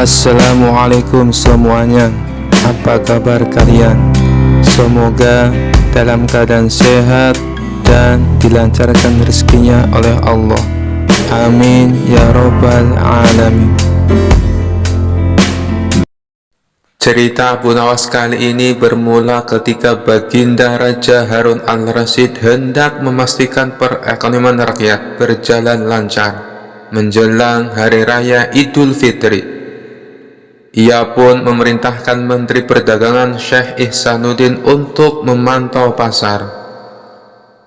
Assalamualaikum semuanya. Apa kabar kalian? Semoga dalam keadaan sehat dan dilancarkan rezekinya oleh Allah. Amin ya robbal alamin. Cerita Abu Nawas kali ini bermula ketika Baginda Raja Harun al-Rasyid hendak memastikan perekonomian rakyat berjalan lancar menjelang Hari Raya Idul Fitri. Ia pun memerintahkan Menteri Perdagangan Syekh Ihsanuddin untuk memantau pasar.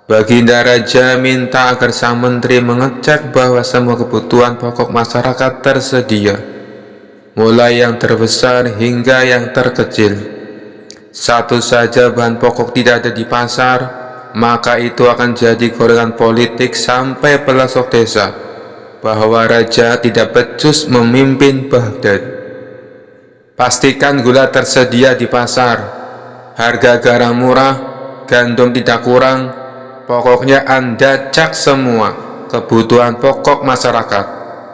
Baginda Raja minta agar sang menteri mengecek bahwa semua kebutuhan pokok masyarakat tersedia, mulai yang terbesar hingga yang terkecil. Satu saja bahan pokok tidak ada di pasar, maka itu akan jadi gorengan politik sampai pelosok desa bahwa raja tidak becus memimpin Baghdad. Pastikan gula tersedia di pasar, harga garam murah, gandum tidak kurang, pokoknya Anda cek semua kebutuhan pokok masyarakat,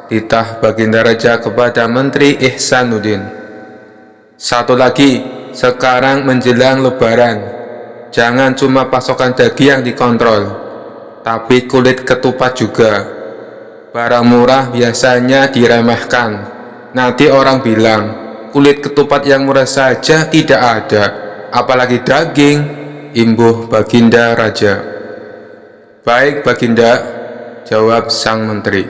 titah Baginda Raja kepada Menteri Ihsanuddin. Satu lagi, sekarang menjelang Lebaran, jangan cuma pasokan daging yang dikontrol, tapi kulit ketupat juga. Barang murah biasanya diremehkan, nanti orang bilang kulit ketupat yang murah saja tidak ada, apalagi daging, imbuh Baginda Raja. Baik Baginda, jawab sang menteri.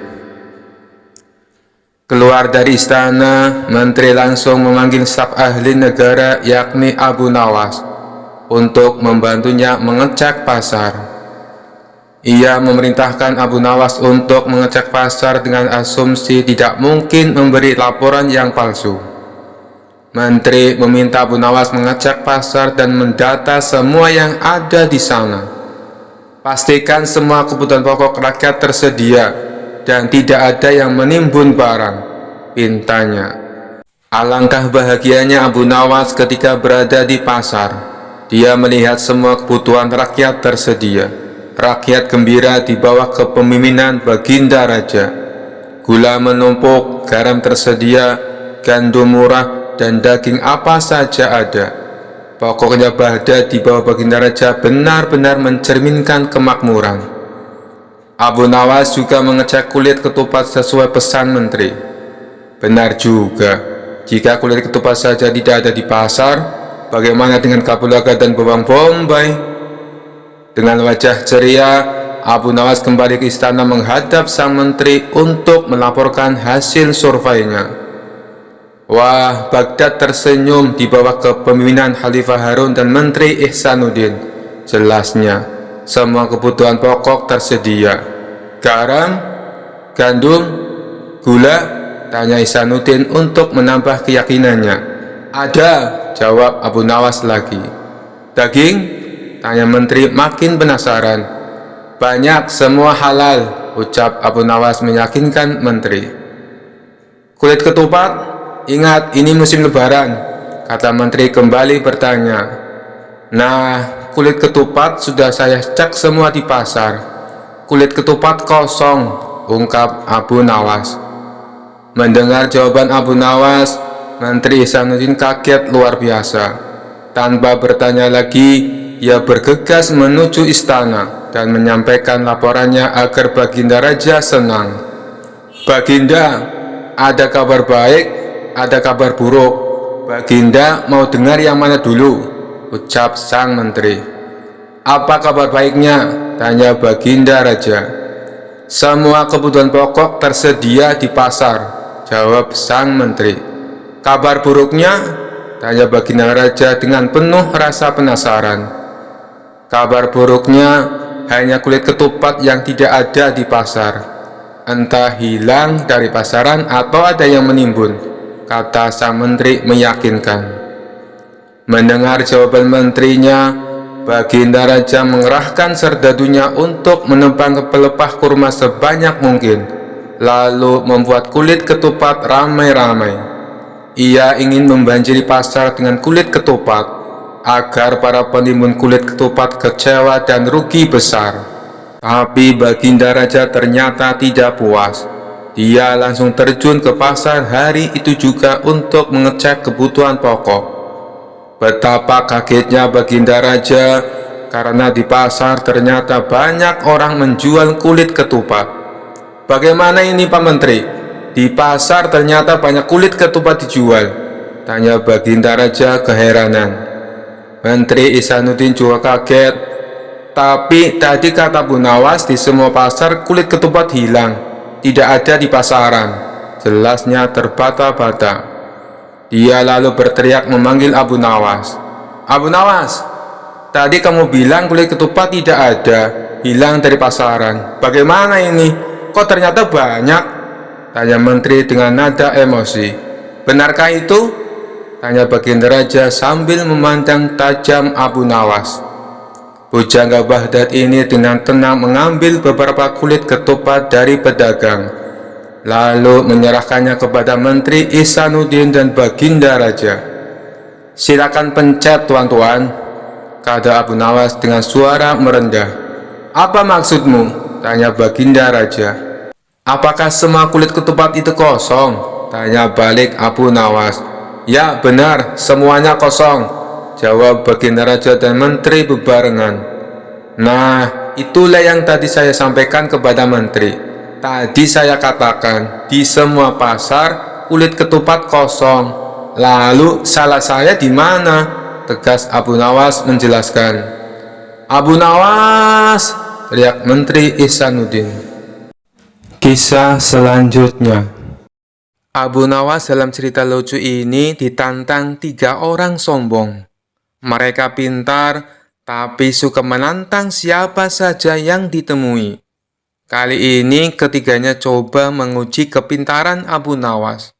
Keluar dari istana, menteri langsung memanggil staf ahli negara yakni Abu Nawas untuk membantunya mengecek pasar. Ia memerintahkan Abu Nawas untuk mengecek pasar dengan asumsi tidak mungkin memberi laporan yang palsu. Menteri meminta Abu Nawas mengecek pasar dan mendata semua yang ada di sana. Pastikan semua kebutuhan pokok rakyat tersedia dan tidak ada yang menimbun barang, pintanya. Alangkah bahagianya Abu Nawas ketika berada di pasar. Dia melihat semua kebutuhan rakyat tersedia. Rakyat gembira di bawah kepemimpinan Baginda Raja. Gula menumpuk, garam tersedia, gandum murah, dan daging apa saja ada. Pokoknya Baghdad di bawah Baginda Raja benar-benar mencerminkan kemakmuran. Abu Nawas juga mengecek kulit ketupat sesuai pesan menteri. Benar juga, jika kulit ketupat saja tidak ada di pasar, bagaimana dengan kapulaga dan bawang bombay? Dengan wajah ceria, Abu Nawas kembali ke istana menghadap sang menteri untuk melaporkan hasil surveinya. Wah, Baghdad tersenyum di bawah kepemimpinan Khalifah Harun dan Menteri Ihsanuddin. Jelasnya, semua kebutuhan pokok tersedia. Garam, gandum, gula, tanya Ihsanuddin untuk menambah keyakinannya. Ada, jawab Abu Nawas lagi. Daging, tanya menteri makin penasaran. Banyak, semua halal, ucap Abu Nawas meyakinkan menteri. Kulit ketupat, ingat, ini musim lebaran, kata menteri kembali bertanya. Nah, kulit ketupat sudah saya cek semua di pasar. Kulit ketupat kosong, ungkap Abu Nawas. Mendengar jawaban Abu Nawas, Menteri Ihsanuddin kaget luar biasa. Tanpa bertanya lagi, ia bergegas menuju istana dan menyampaikan laporannya agar Baginda Raja senang. Baginda, ada kabar baik, ada kabar buruk. Baginda mau dengar yang mana dulu, ucap sang menteri. Apa kabar baiknya, tanya Baginda Raja. Semua kebutuhan pokok tersedia di pasar, jawab sang menteri. Kabar buruknya, tanya Baginda Raja dengan penuh rasa penasaran. Kabar buruknya hanya kulit ketupat yang tidak ada di pasar. Entah hilang dari pasaran atau ada yang menimbun, kata sang menteri meyakinkan. Mendengar jawaban menterinya, Baginda Raja mengerahkan serdadunya untuk menebang pelepah kurma sebanyak mungkin, lalu membuat kulit ketupat ramai-ramai. Ia ingin membanjiri pasar dengan kulit ketupat, agar para penimbun kulit ketupat kecewa dan rugi besar. Tapi Baginda Raja ternyata tidak puas. Dia langsung terjun ke pasar hari itu juga untuk mengecek kebutuhan pokok. Betapa kagetnya Baginda Raja karena di pasar ternyata banyak orang menjual kulit ketupat. "Bagaimana ini, Pak Menteri? Di pasar ternyata banyak kulit ketupat dijual," tanya Baginda Raja keheranan. Menteri Ihsanuddin juga kaget. "Tapi tadi kata Bu Nawas di semua pasar kulit ketupat hilang, tidak ada di pasaran," jelasnya terbata-bata. Dia lalu berteriak memanggil Abu Nawas. "Abu Nawas, tadi kamu bilang kulit ketupat tidak ada, hilang dari pasaran. Bagaimana ini? Kok ternyata banyak?" tanya menteri dengan nada emosi. "Benarkah itu?" tanya Baginda Raja sambil memandang tajam Abu Nawas. Pujangga Baghdad ini dengan tenang mengambil beberapa kulit ketupat dari pedagang, lalu menyerahkannya kepada Menteri Ihsanuddin dan Baginda Raja. "Silakan pencet, tuan-tuan," kata Abu Nawas dengan suara merendah. "Apa maksudmu?" tanya Baginda Raja. "Apakah semua kulit ketupat itu kosong?" tanya balik Abu Nawas. "Ya benar, semuanya kosong," jawab Baginda Raja dan Menteri bebarengan. "Nah, itulah yang tadi saya sampaikan kepada Menteri. Tadi saya katakan di semua pasar kulit ketupat kosong. Lalu salah saya di mana?" tegas Abu Nawas menjelaskan. "Abu Nawas!" teriak Menteri Ihsanuddin. Kisah selanjutnya. Abu Nawas dalam cerita lucu ini ditantang 3 orang sombong. Mereka pintar, tapi suka menantang siapa saja yang ditemui. Kali ini ketiganya coba menguji kepintaran Abu Nawas.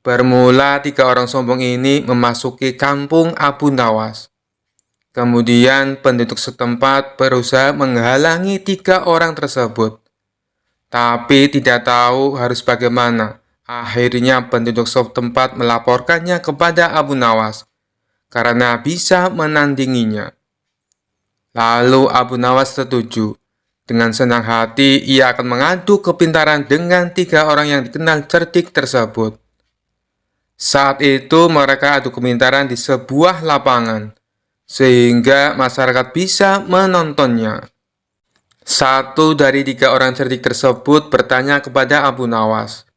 Bermula 3 orang sombong ini memasuki kampung Abu Nawas. Kemudian penduduk setempat berusaha menghalangi 3 orang tersebut. Tapi tidak tahu harus bagaimana. Akhirnya penduduk setempat melaporkannya kepada Abu Nawas karena bisa menandinginya. Lalu Abu Nawas setuju. Dengan senang hati ia akan mengadu kepintaran dengan 3 orang yang dikenal cerdik tersebut. Saat itu mereka adu kepintaran di sebuah lapangan, sehingga masyarakat bisa menontonnya. Satu dari 3 orang cerdik tersebut bertanya kepada Abu Nawas,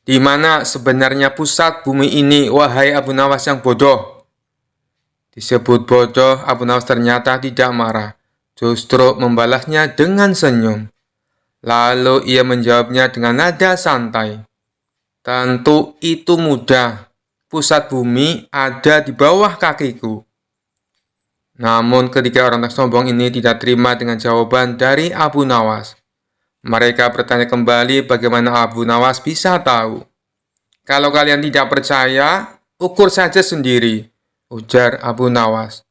"Di mana sebenarnya pusat bumi ini, wahai Abu Nawas yang bodoh?" Disebut bodoh, Abu Nawas ternyata tidak marah, justru membalasnya dengan senyum. Lalu ia menjawabnya dengan nada santai, "Tentu itu mudah, pusat bumi ada di bawah kakiku." Namun ketiga orang sombong ini tidak terima dengan jawaban dari Abu Nawas. Mereka bertanya kembali bagaimana Abu Nawas bisa tahu. "Kalau kalian tidak percaya, ukur saja sendiri," ujar Abu Nawas.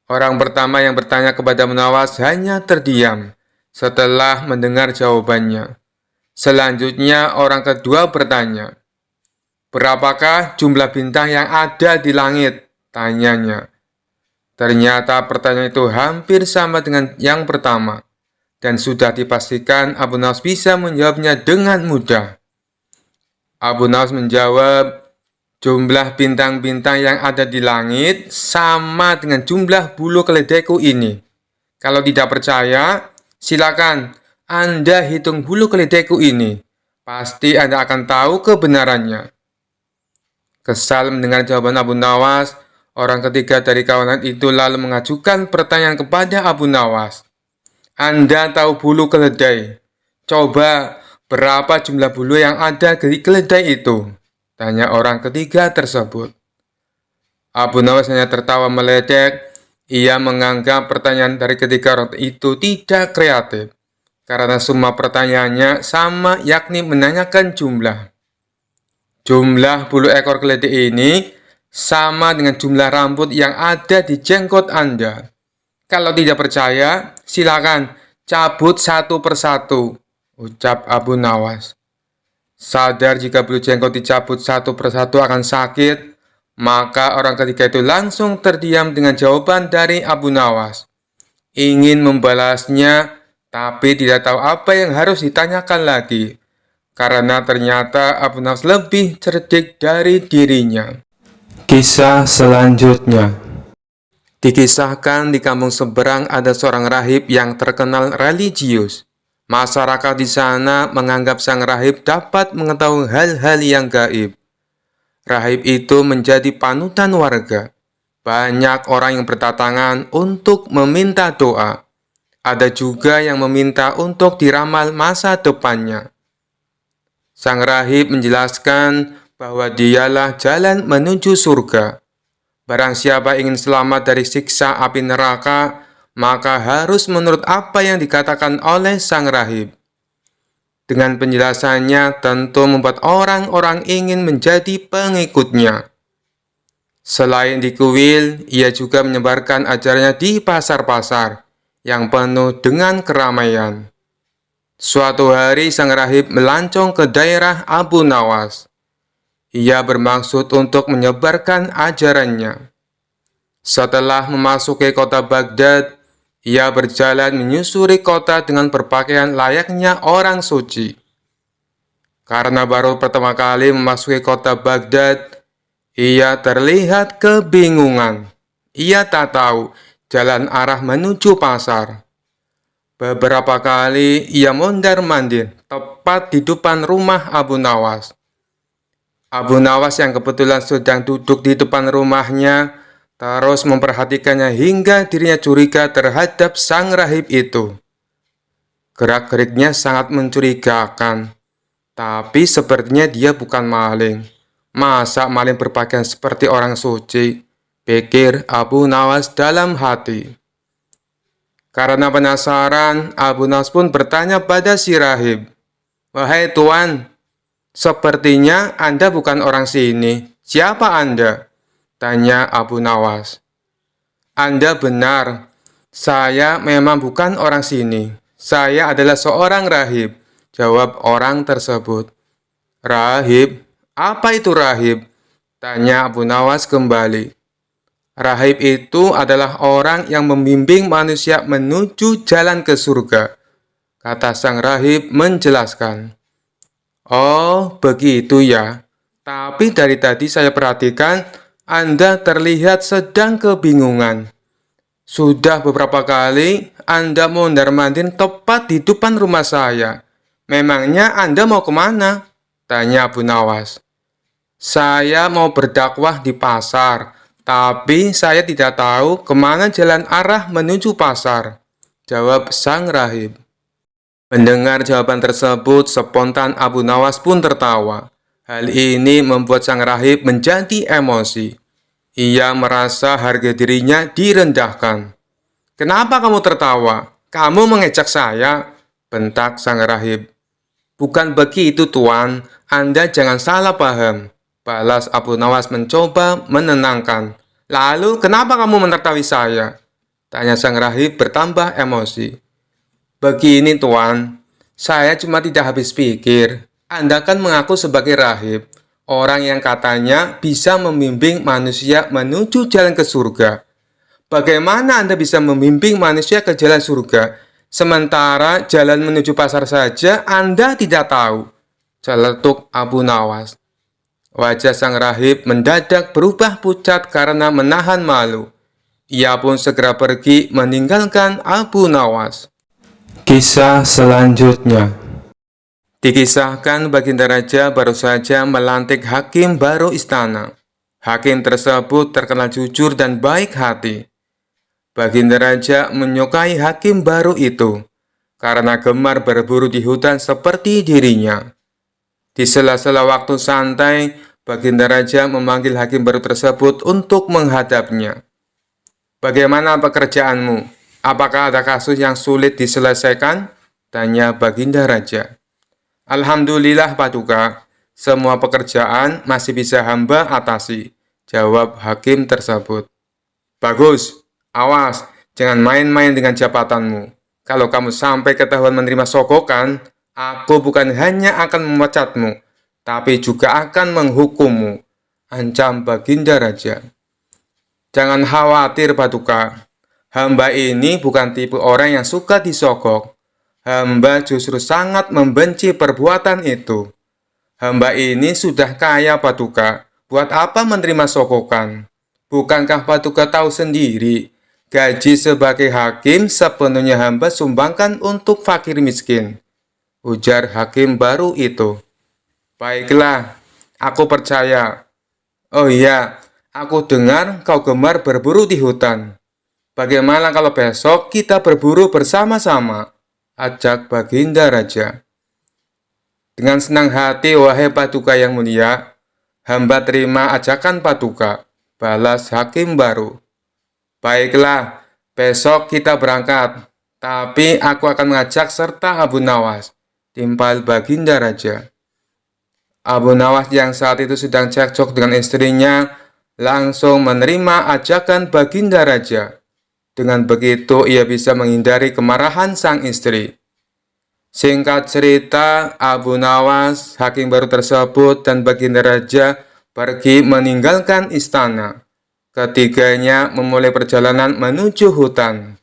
Orang pertama yang bertanya kepada Abu Nawas hanya terdiam setelah mendengar jawabannya. Selanjutnya orang kedua bertanya, "Berapakah jumlah bintang yang ada di langit?" tanyanya. Ternyata pertanyaan itu hampir sama dengan yang pertama, dan sudah dipastikan Abu Nawas bisa menjawabnya dengan mudah. Abu Nawas menjawab, "Jumlah bintang-bintang yang ada di langit sama dengan jumlah bulu keledaiku ini. Kalau tidak percaya, silakan Anda hitung bulu keledaiku ini. Pasti Anda akan tahu kebenarannya." Kesal mendengar jawaban Abu Nawas, orang ketiga dari kawanan itu lalu mengajukan pertanyaan kepada Abu Nawas. "Anda tahu bulu keledai? Coba berapa jumlah bulu yang ada di keledai itu?" tanya orang ketiga tersebut. Abu Nawas hanya tertawa meledek. Ia menganggap pertanyaan dari ketiga orang itu tidak kreatif, karena semua pertanyaannya sama, yakni menanyakan jumlah. Jumlah bulu ekor keledai ini sama dengan jumlah rambut yang ada di jenggot Anda. Kalau tidak percaya, silakan cabut satu persatu, ucap Abu Nawas. Sadar jika bulu jenggot dicabut satu persatu akan sakit, maka orang ketiga itu langsung terdiam dengan jawaban dari Abu Nawas. Ingin membalasnya, tapi tidak tahu apa yang harus ditanyakan lagi. karena ternyata Abu Nawas lebih cerdik dari dirinya. Kisah selanjutnya. Dikisahkan di kampung seberang ada seorang rahib yang terkenal religius. Masyarakat di sana menganggap sang rahib dapat mengetahui hal-hal yang gaib. Rahib itu menjadi panutan warga. Banyak orang yang berdatangan untuk meminta doa. Ada juga yang meminta untuk diramal masa depannya. Sang rahib menjelaskan bahwa dialah jalan menuju surga. Barang siapa ingin selamat dari siksa api neraka, maka harus menurut apa yang dikatakan oleh sang rahib. Dengan penjelasannya tentu membuat orang-orang ingin menjadi pengikutnya. Selain di kuil, ia juga menyebarkan ajarannya di pasar-pasar yang penuh dengan keramaian. Suatu hari sang rahib melancong ke daerah Abu Nawas. Ia bermaksud untuk menyebarkan ajarannya. Setelah memasuki kota Baghdad, ia berjalan menyusuri kota dengan berpakaian layaknya orang suci. Karena baru pertama kali memasuki kota Baghdad, ia terlihat kebingungan. Ia tak tahu jalan arah menuju pasar. Beberapa kali ia mondar-mandir tepat di depan rumah Abu Nawas. Abu Nawas yang kebetulan sedang duduk di depan rumahnya terus memperhatikannya hingga dirinya curiga terhadap sang rahib itu. Gerak-geriknya sangat mencurigakan, tapi sepertinya dia bukan maling. Masa maling berpakaian seperti orang suci? Pikir Abu Nawas dalam hati. Karena penasaran, Abu Nawas pun bertanya pada si rahib, "Wahai tuan, sepertinya Anda bukan orang sini. Siapa Anda?" tanya Abu Nawas. "Anda benar. Saya memang bukan orang sini. Saya adalah seorang rahib," jawab orang tersebut. "Rahib? Apa itu rahib?" tanya Abu Nawas kembali. "Rahib itu adalah orang yang membimbing manusia menuju jalan ke surga," kata sang rahib menjelaskan. "Oh, begitu ya. Tapi dari tadi saya perhatikan Anda terlihat sedang kebingungan. Sudah beberapa kali Anda mondar-mandir tepat di depan rumah saya. Memangnya Anda mau kemana?" tanya Abu Nawas. "Saya mau berdakwah di pasar, tapi saya tidak tahu kemana jalan arah menuju pasar," jawab sang rahib. Mendengar jawaban tersebut, spontan Abu Nawas pun tertawa. Hal ini membuat sang rahib menjadi emosi. Ia merasa harga dirinya direndahkan. "Kenapa kamu tertawa? Kamu mengejek saya?" bentak sang rahib. "Bukan begitu, tuan. Anda jangan salah paham," balas Abu Nawas mencoba menenangkan. "Lalu, kenapa kamu menertawi saya?" tanya sang rahib bertambah emosi. "Begini, tuan. Saya cuma tidak habis pikir. Anda kan mengaku sebagai rahib, orang yang katanya bisa membimbing manusia menuju jalan ke surga. Bagaimana Anda bisa membimbing manusia ke jalan surga, sementara jalan menuju pasar saja Anda tidak tahu?" celetuk Abu Nawas. Wajah sang rahib mendadak berubah pucat karena menahan malu. Ia pun segera pergi meninggalkan Abu Nawas. Kisah selanjutnya. Dikisahkan Baginda Raja baru saja melantik hakim baru istana. Hakim tersebut terkenal jujur dan baik hati. Baginda Raja menyukai hakim baru itu karena gemar berburu di hutan seperti dirinya. Di sela-sela waktu santai, Baginda Raja memanggil hakim baru tersebut untuk menghadapnya. "Bagaimana pekerjaanmu? Apakah ada kasus yang sulit diselesaikan?" tanya Baginda Raja. "Alhamdulillah, Paduka, semua pekerjaan masih bisa hamba atasi," jawab hakim tersebut. "Bagus, awas, jangan main-main dengan jabatanmu. Kalau kamu sampai ketahuan menerima sogokan, aku bukan hanya akan memecatmu, tapi juga akan menghukummu," ancam Baginda Raja. "Jangan khawatir, Paduka. Hamba ini bukan tipe orang yang suka disogok. Hamba justru sangat membenci perbuatan itu. Hamba ini sudah kaya Paduka. Buat apa menerima sokokan? Bukankah Paduka tahu sendiri, gaji sebagai hakim sepenuhnya hamba sumbangkan untuk fakir miskin? Ujar hakim baru itu. Baiklah, aku percaya. Oh iya, aku dengar kau gemar berburu di hutan. Bagaimana kalau besok kita berburu bersama-sama? Ajak Baginda Raja. Dengan senang hati, wahai Paduka yang mulia, hamba terima ajakan Paduka, balas hakim baru. Baiklah, besok kita berangkat, tapi aku akan mengajak serta Abu Nawas, timpal Baginda Raja. Abu Nawas yang saat itu sedang cekcok dengan istrinya, langsung menerima ajakan Baginda Raja. Dengan begitu, ia bisa menghindari kemarahan sang istri. Singkat cerita, Abu Nawas, hakim baru tersebut, dan Baginda Raja pergi meninggalkan istana. Ketiganya memulai perjalanan menuju hutan.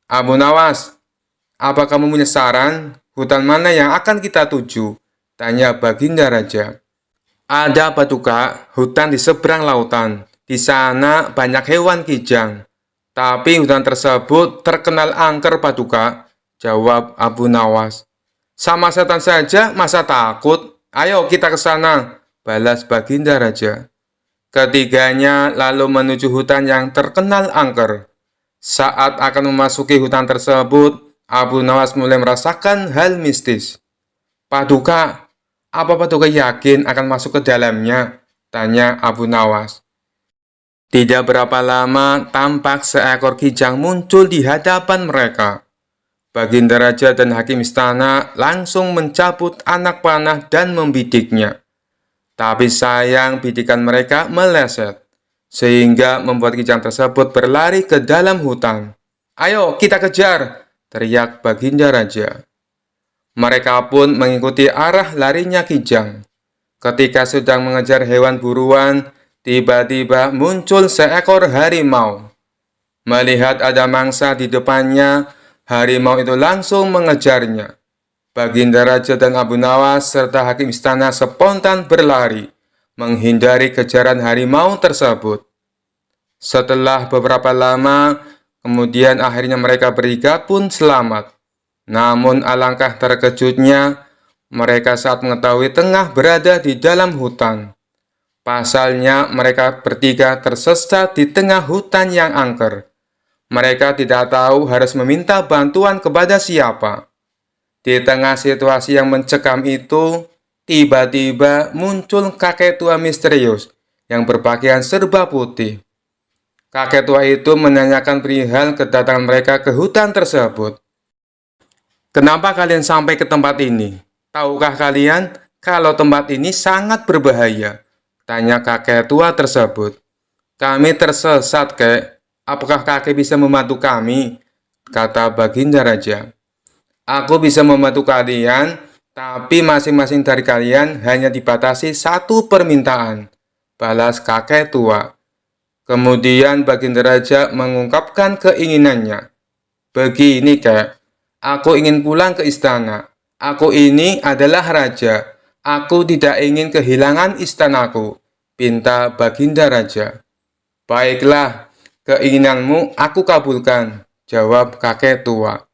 Abu Nawas, apa kamu punya saran? Hutan mana yang akan kita tuju? Tanya Baginda Raja. Ada Paduka, hutan di seberang lautan. Di sana banyak hewan kijang. Tapi hutan tersebut terkenal angker Paduka, jawab Abu Nawas. Sama setan saja masa takut? Ayo kita ke sana, balas Baginda Raja. Ketiganya lalu menuju hutan yang terkenal angker. Saat akan memasuki hutan tersebut, Abu Nawas mulai merasakan hal mistis. Paduka, apa Paduka yakin akan masuk ke dalamnya? Tanya Abu Nawas. Tidak berapa lama, tampak seekor kijang muncul di hadapan mereka. Baginda Raja dan hakim istana langsung mencabut anak panah dan membidiknya. Tapi sayang bidikan mereka meleset, sehingga membuat kijang tersebut berlari ke dalam hutan. Ayo kita kejar, teriak Baginda Raja. Mereka pun mengikuti arah larinya kijang. Ketika sedang mengejar hewan buruan, tiba-tiba muncul seekor harimau. Melihat ada mangsa di depannya, harimau itu langsung mengejarnya. Baginda Raja dan Abu Nawas serta hakim istana spontan berlari, menghindari kejaran harimau tersebut. Setelah beberapa lama, kemudian akhirnya mereka bertiga pun selamat. Namun alangkah terkejutnya, mereka saat mengetahui tengah berada di dalam hutan. Pasalnya mereka bertiga tersesat di tengah hutan yang angker. Mereka tidak tahu harus meminta bantuan kepada siapa. Di tengah situasi yang mencekam itu, tiba-tiba muncul kakek tua misterius yang berpakaian serba putih. Kakek tua itu menanyakan perihal kedatangan mereka ke hutan tersebut. Kenapa kalian sampai ke tempat ini? Tahukah kalian kalau tempat ini sangat berbahaya? Tanya kakek tua tersebut. Kami tersesat, kek. Apakah kakek bisa membantu kami? Kata Baginda Raja. Aku bisa membantu kalian, tapi masing-masing dari kalian hanya dibatasi satu permintaan, balas kakek tua. Kemudian Baginda Raja mengungkapkan keinginannya. Begini, kek, aku ingin pulang ke istana. Aku ini adalah raja. Aku tidak ingin kehilangan istanaku, pinta Baginda Raja. Baiklah, keinginanmu aku kabulkan, jawab kakek tua.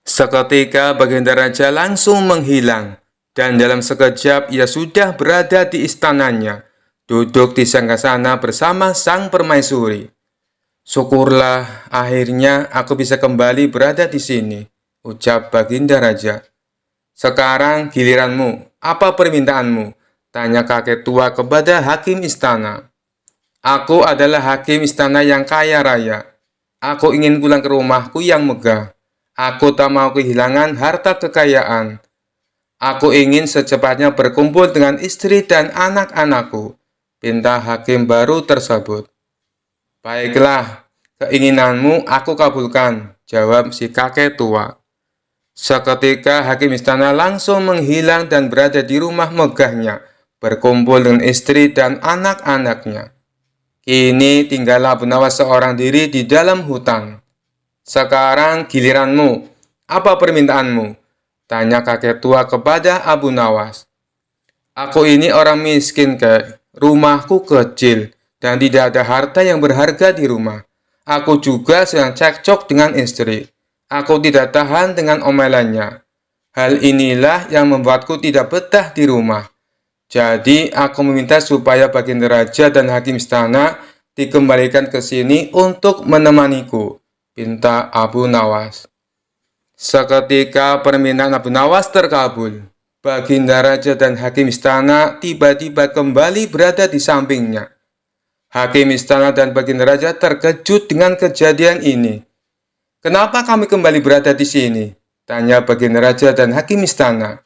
Seketika Baginda Raja langsung menghilang, dan dalam sekejap ia sudah berada di istananya, duduk di sanggasana bersama sang permaisuri. Syukurlah, akhirnya aku bisa kembali berada di sini, ucap Baginda Raja. Sekarang giliranmu, apa permintaanmu? Tanya kakek tua kepada hakim istana. Aku adalah hakim istana yang kaya raya. Aku ingin pulang ke rumahku yang megah. Aku tak mau kehilangan harta kekayaan. Aku ingin secepatnya berkumpul dengan istri dan anak-anakku, pinta hakim baru tersebut. Baiklah, keinginanmu aku kabulkan, jawab si kakek tua. Seketika hakim istana langsung menghilang dan berada di rumah megahnya, berkumpul dengan istri dan anak-anaknya. Kini tinggallah Abu Nawas seorang diri di dalam hutan. Sekarang giliranmu, "Apa permintaanmu?" tanya kakek tua kepada Abu Nawas. "Aku ini orang miskin, Kek. Rumahku kecil dan tidak ada harta yang berharga di rumah. Aku juga sedang cekcok dengan istri. Aku tidak tahan dengan omelannya. Hal inilah yang membuatku tidak betah di rumah. Jadi, aku meminta supaya baginda raja dan hakim istana dikembalikan ke sini untuk menemaniku," pinta Abu Nawas. Seketika permintaan Abu Nawas terkabul. Baginda raja dan hakim istana tiba-tiba kembali berada di sampingnya. Hakim istana dan baginda raja terkejut dengan kejadian ini. "Kenapa kami kembali berada di sini?" tanya baginda raja dan hakim istana.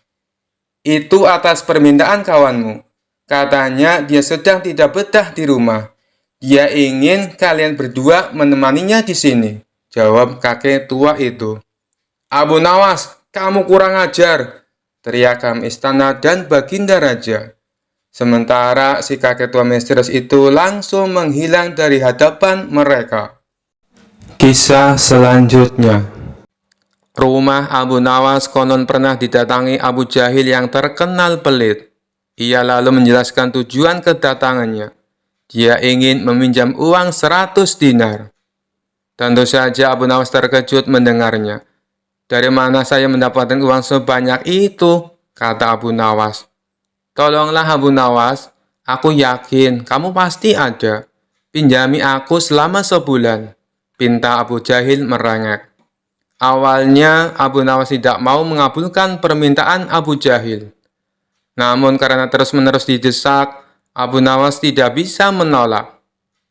"Itu atas permintaan kawanmu. Katanya dia sedang tidak betah di rumah. Dia ingin kalian berdua menemaninya di sini," jawab kakek tua itu. "Abu Nawas, kamu kurang ajar!" teriak hakim istana dan baginda raja. Sementara si kakek tua misterius itu langsung menghilang dari hadapan mereka. Kisah selanjutnya. Rumah Abu Nawas konon pernah didatangi Abu Jahil yang terkenal pelit. Ia lalu menjelaskan tujuan kedatangannya. Dia ingin meminjam uang 100 dinar. Tentu saja Abu Nawas terkejut mendengarnya. "Dari mana saya mendapatkan uang sebanyak itu?" kata Abu Nawas. "Tolonglah Abu Nawas, aku yakin kamu pasti ada. Pinjami aku selama sebulan," pinta Abu Jahil merengek. Awalnya Abu Nawas tidak mau mengabulkan permintaan Abu Jahil. Namun karena terus-menerus didesak, Abu Nawas tidak bisa menolak.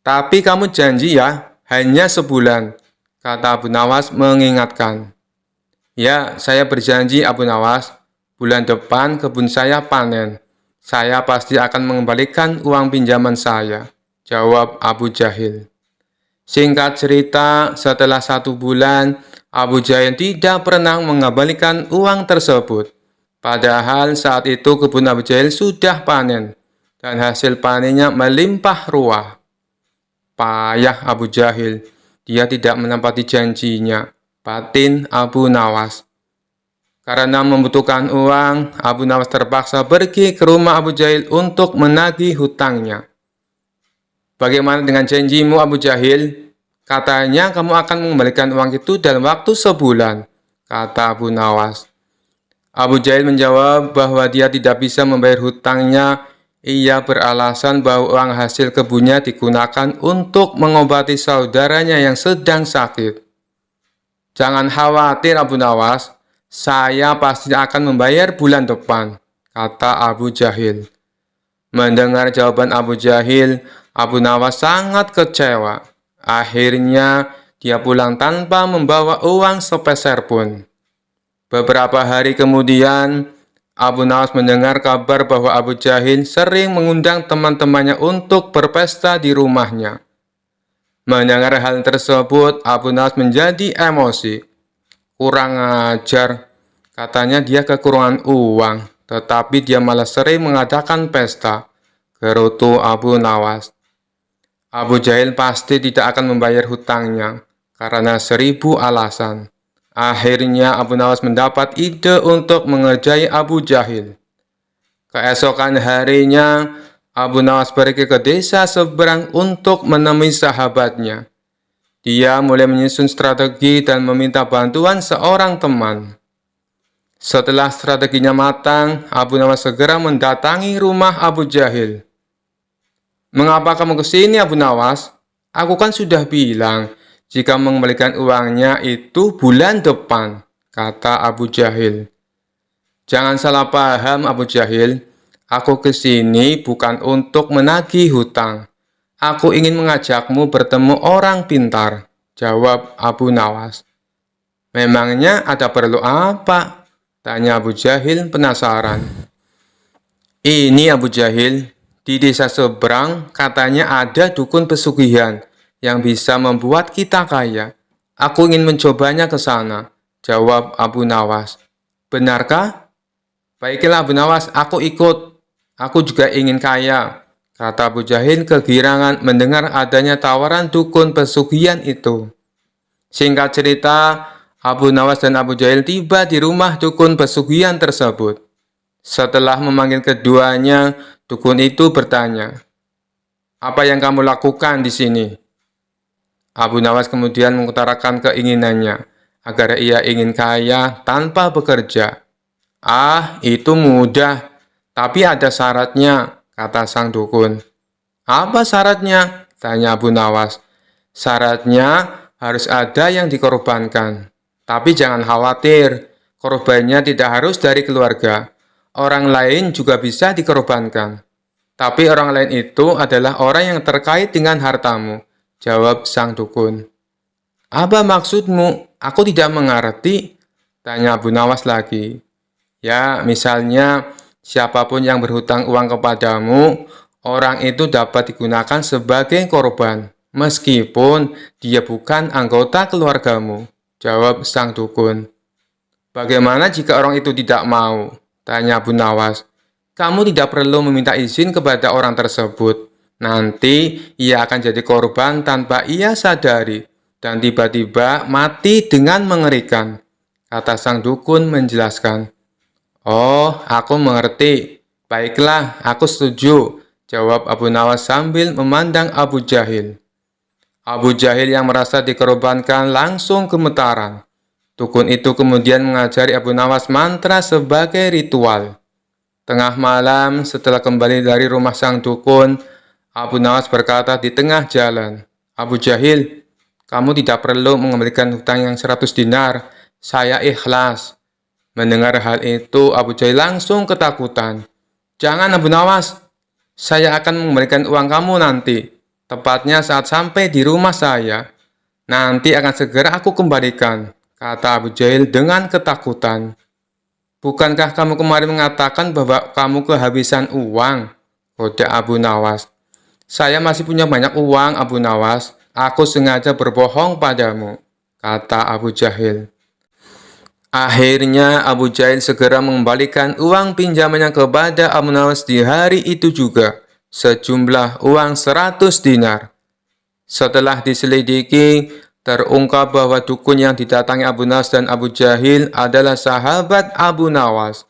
"Tapi kamu janji ya, hanya sebulan," kata Abu Nawas mengingatkan. "Ya, saya berjanji Abu Nawas, bulan depan kebun saya panen. Saya pasti akan mengembalikan uang pinjaman saya," jawab Abu Jahil. Singkat cerita, setelah 1 bulan, Abu Jahil tidak pernah mengembalikan uang tersebut. Padahal saat itu kebun Abu Jahil sudah panen, dan hasil panennya melimpah ruah. Payah Abu Jahil, dia tidak menepati janjinya, batin Abu Nawas. Karena membutuhkan uang, Abu Nawas terpaksa pergi ke rumah Abu Jahil untuk menagih hutangnya. "Bagaimana dengan janjimu, Abu Jahil? Katanya kamu akan mengembalikan uang itu dalam waktu sebulan," kata Abu Nawas. Abu Jahil menjawab bahwa dia tidak bisa membayar hutangnya. Ia beralasan bahwa uang hasil kebunnya digunakan untuk mengobati saudaranya yang sedang sakit. "Jangan khawatir Abu Nawas, saya pasti akan membayar bulan depan," kata Abu Jahil. Mendengar jawaban Abu Jahil, Abu Nawas sangat kecewa. Akhirnya, dia pulang tanpa membawa uang sepeser pun. Beberapa hari kemudian, Abu Nawas mendengar kabar bahwa Abu Jahil sering mengundang teman-temannya untuk berpesta di rumahnya. Mendengar hal tersebut, Abu Nawas menjadi emosi. "Kurang ajar," katanya, dia kekurangan uang, tetapi dia malah sering mengadakan pesta, gerutu Abu Nawas. Abu Jahil pasti tidak akan membayar hutangnya karena 1000 alasan. Akhirnya Abu Nawas mendapat ide untuk mengerjai Abu Jahil. Keesokan harinya, Abu Nawas pergi ke desa seberang untuk menemui sahabatnya. Dia mulai menyusun strategi dan meminta bantuan seorang teman. Setelah strateginya matang, Abu Nawas segera mendatangi rumah Abu Jahil. "Mengapa kamu ke sini, Abu Nawas? Aku kan sudah bilang, jika mengembalikan uangnya itu bulan depan," kata Abu Jahil. "Jangan salah paham Abu Jahil, aku ke sini bukan untuk menagih hutang. Aku ingin mengajakmu bertemu orang pintar," jawab Abu Nawas. "Memangnya ada perlu apa?" tanya Abu Jahil penasaran. "Ini Abu Jahil, di desa seberang katanya ada dukun pesugihan yang bisa membuat kita kaya. Aku ingin mencobanya ke sana," jawab Abu Nawas. "Benarkah? Baiklah Abu Nawas, aku ikut. Aku juga ingin kaya," kata Abu Jahil kegirangan mendengar adanya tawaran dukun pesugihan itu. Singkat cerita, Abu Nawas dan Abu Jahil tiba di rumah dukun pesugihan tersebut. Setelah memanggil keduanya, dukun itu bertanya, "Apa yang kamu lakukan di sini?" Abu Nawas kemudian mengutarakan keinginannya agar ia ingin kaya tanpa bekerja. "Ah, itu mudah, tapi ada syaratnya," kata sang dukun. "Apa syaratnya?" tanya Abu Nawas. "Syaratnya harus ada yang dikorbankan. Tapi jangan khawatir, korbannya tidak harus dari keluarga. Orang lain juga bisa dikorbankan. Tapi orang lain itu adalah orang yang terkait dengan hartamu," jawab sang dukun. "Apa maksudmu? Aku tidak mengerti," tanya Abu Nawas lagi. "Ya, misalnya siapapun yang berhutang uang kepadamu, orang itu dapat digunakan sebagai korban, meskipun dia bukan anggota keluargamu," jawab sang dukun. "Bagaimana jika orang itu tidak mau?" tanya Abu Nawas. "Kamu tidak perlu meminta izin kepada orang tersebut. Nanti ia akan jadi korban tanpa ia sadari, dan tiba-tiba mati dengan mengerikan," kata sang dukun menjelaskan. "Oh, aku mengerti. Baiklah, aku setuju," jawab Abu Nawas sambil memandang Abu Jahil. Abu Jahil yang merasa dikorbankan langsung gemetaran. Dukun itu kemudian mengajari Abu Nawas mantra sebagai ritual. Tengah malam, setelah kembali dari rumah sang dukun, Abu Nawas berkata di tengah jalan, "Abu Jahil, kamu tidak perlu mengembalikan hutang yang 100 dinar. Saya ikhlas." Mendengar hal itu, Abu Jahil langsung ketakutan. "Jangan Abu Nawas, saya akan mengembalikan uang kamu nanti. Tepatnya saat sampai di rumah saya. Nanti akan segera aku kembalikan," kata Abu Jahil dengan ketakutan. "Bukankah kamu kemarin mengatakan bahwa kamu kehabisan uang?" kode Abu Nawas. "Saya masih punya banyak uang, Abu Nawas. Aku sengaja berbohong padamu," kata Abu Jahil. Akhirnya Abu Jahil segera mengembalikan uang pinjamannya kepada Abu Nawas di hari itu juga, sejumlah uang 100 dinar. Setelah diselidiki, terungkap bahwa dukun yang didatangi Abu Nawas dan Abu Jahil adalah sahabat Abu Nawas.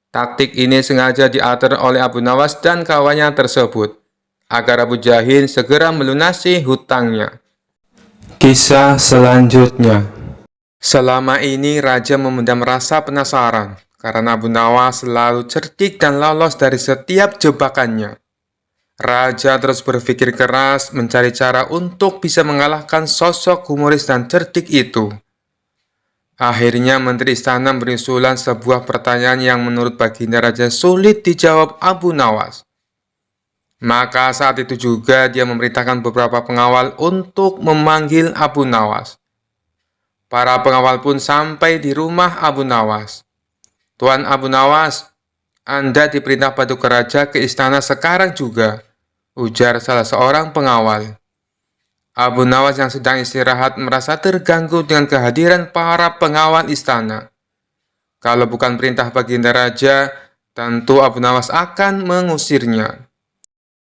Taktik ini sengaja diatur oleh Abu Nawas dan kawannya tersebut, agar Abu Jahil segera melunasi hutangnya. Kisah selanjutnya. Selama ini Raja memendam rasa penasaran, karena Abu Nawas selalu cerdik dan lolos dari setiap jebakannya. Raja terus berpikir keras mencari cara untuk bisa mengalahkan sosok humoris dan cerdik itu. Akhirnya Menteri Istana beri usulan sebuah pertanyaan yang menurut Baginda Raja sulit dijawab Abu Nawas. Maka saat itu juga dia memerintahkan beberapa pengawal untuk memanggil Abu Nawas. Para pengawal pun sampai di rumah Abu Nawas. "Tuan Abu Nawas, Anda diperintah paduka raja ke istana sekarang juga," ujar salah seorang pengawal. Abu Nawas yang sedang istirahat merasa terganggu dengan kehadiran para pengawal istana. Kalau bukan perintah Baginda Raja, tentu Abu Nawas akan mengusirnya.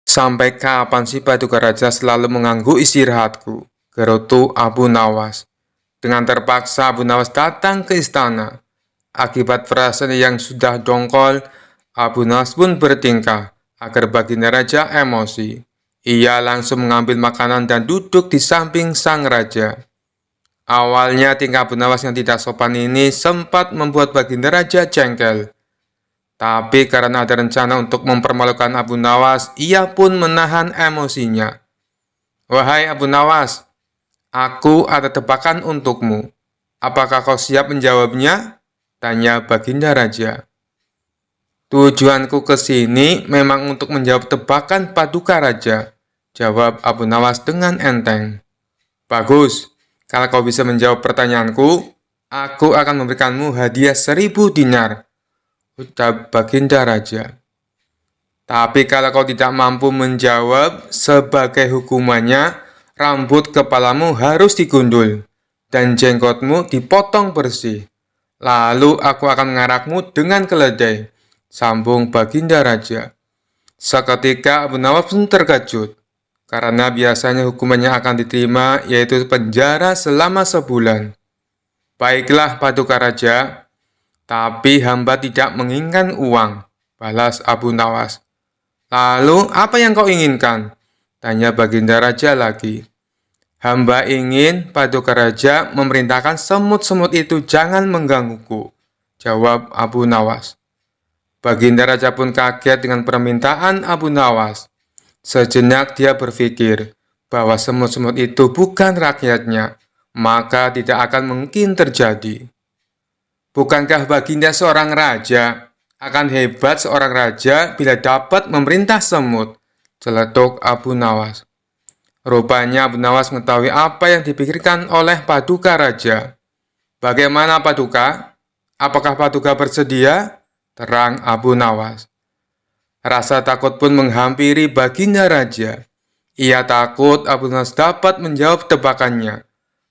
"Sampai kapan sih paduka raja selalu mengganggu istirahatku?" gerutu Abu Nawas. Dengan terpaksa Abu Nawas datang ke istana. Akibat perasaan yang sudah dongkol, Abu Nawas pun bertingkah agar Baginda Raja emosi. Ia langsung mengambil makanan dan duduk di samping sang raja. Awalnya tingkah Abu Nawas yang tidak sopan ini sempat membuat Baginda Raja jengkel. Tapi karena ada rencana untuk mempermalukan Abu Nawas, ia pun menahan emosinya. "Wahai Abu Nawas, aku ada tebakan untukmu. Apakah kau siap menjawabnya?" tanya Baginda Raja. "Tujuanku ke sini memang untuk menjawab tebakan paduka raja," jawab Abu Nawas dengan enteng. "Bagus, kalau kau bisa menjawab pertanyaanku, aku akan memberikanmu hadiah 1000 dinar, ucap Baginda Raja. "Tapi kalau kau tidak mampu menjawab, sebagai hukumannya, rambut kepalamu harus digundul, dan jenggotmu dipotong bersih. Lalu aku akan mengarakmu dengan keledai," sambung Baginda Raja. Seketika Abu Nawas pun terkejut, karena biasanya hukumannya akan diterima yaitu penjara selama sebulan. "Baiklah, Paduka Raja, tapi hamba tidak menginginkan uang," balas Abu Nawas. "Lalu apa yang kau inginkan?" tanya Baginda Raja lagi. "Hamba ingin Paduka Raja memerintahkan semut-semut itu jangan menggangguku," jawab Abu Nawas. Baginda Raja pun kaget dengan permintaan Abu Nawas. Sejenak dia berpikir bahwa semut-semut itu bukan rakyatnya, maka tidak akan mungkin terjadi. "Bukankah Baginda seorang raja? Akan hebat seorang raja bila dapat memerintah semut," celetuk Abu Nawas. Rupanya Abu Nawas mengetahui apa yang dipikirkan oleh Paduka Raja. "Bagaimana, Paduka? Apakah Paduka bersedia?" terang Abu Nawas. Rasa takut pun menghampiri Baginda Raja. Ia takut Abu Nawas dapat menjawab tebakannya,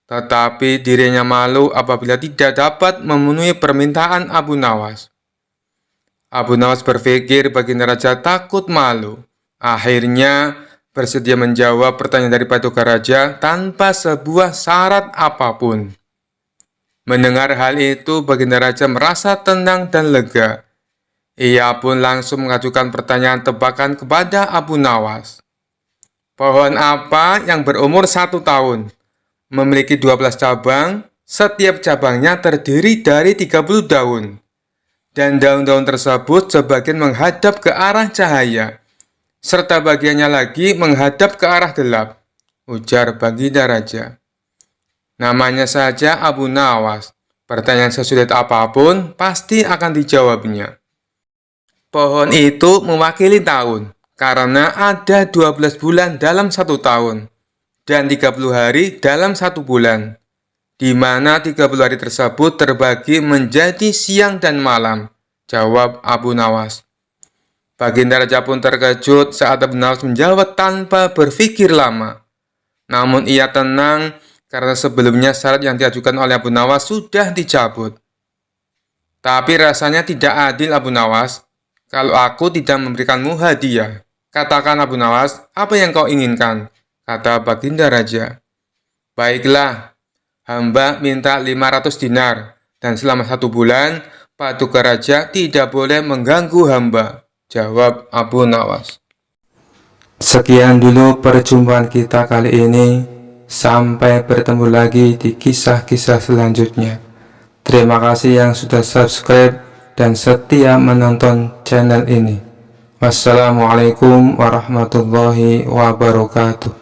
tetapi dirinya malu apabila tidak dapat memenuhi permintaan Abu Nawas. Abu Nawas berpikir Baginda Raja takut malu. Akhirnya bersedia menjawab pertanyaan dari Paduka Raja tanpa sebuah syarat apapun. Mendengar hal itu, Baginda Raja merasa tenang dan lega. Ia pun langsung mengajukan pertanyaan tebakan kepada Abu Nawas. "Pohon apa yang berumur 1 tahun, memiliki 12 cabang, setiap cabangnya terdiri dari 30 daun, dan daun-daun tersebut sebagian menghadap ke arah cahaya, serta bagiannya lagi menghadap ke arah gelap," ujar Baginda Raja. Namanya saja Abu Nawas, pertanyaan sesulit apapun pasti akan dijawabnya. Pohon itu mewakili tahun, karena ada 12 bulan dalam 1 tahun, dan 30 hari dalam 1 bulan, di mana 30 hari tersebut terbagi menjadi siang dan malam, jawab Abu Nawas. Baginda Raja pun terkejut saat Abu Nawas menjawab tanpa berpikir lama. Namun ia tenang karena sebelumnya syarat yang diajukan oleh Abu Nawas sudah dicabut. "Tapi rasanya tidak adil, Abu Nawas, kalau aku tidak memberikanmu hadiah. Katakan, Abu Nawas, apa yang kau inginkan?" kata Baginda Raja. "Baiklah, hamba minta 500 dinar, dan selama 1 bulan, Paduka Raja tidak boleh mengganggu hamba," jawab Abu Nawas. Sekian dulu perjumpaan kita kali ini. Sampai bertemu lagi di kisah-kisah selanjutnya. Terima kasih yang sudah subscribe dan setia menonton channel ini. Wassalamualaikum warahmatullahi wabarakatuh.